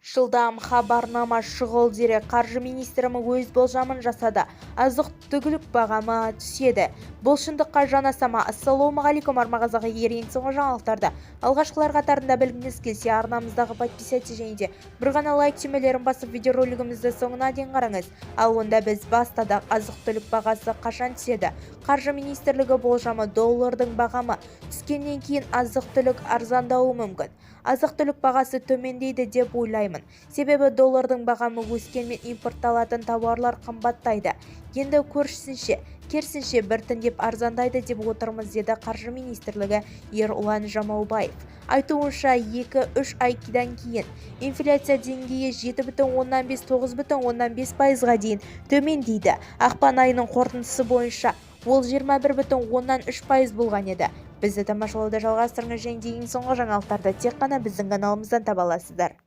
Жылдам хабарнама шұғыл дерек. Қаржы министрі өз болжамын жасады. Азық-түлік бағамы түседі. Бұл шындыққа жанасама. Ассалаумағалейкум, армағазағы ерең соңғы жаңалықтарды. Алғашқылар қатарында білгіңіз келсе, арнамыздағы подписаться және де бір ғана лайк түймелерін басып видеоролигімізді соңына дейін қараңыз. Ал онда біз бастадық. Азық-түлік бағасы қашан түседі? Қаржы министрлігі болжамы: доллардың бағамы түскеннен кейін азық-түлік арзандауы мүмкін. Азық-түлік бағасы төмендейді деп ойлаймын. Себебі доллардың бағамы өскенмен импортталатын тауарлар қымбаттайды. Енді керісінше біртіндеп арзандайды деп отырмыз, деді Қаржы министрлігі Ерұлан Жамаубаев. Айтуынша 2-3 айдан кейін инфляция деңгейі 7,5-9,5% дейін төмендейді. Ақпан айының қорытындысы бойынша ол 21,3% болған еді. Бізді тамашалауды жалғастырыңыз және ең соңғы жаңалықтарды тек қана біздің каналымыздан таба аласыздар.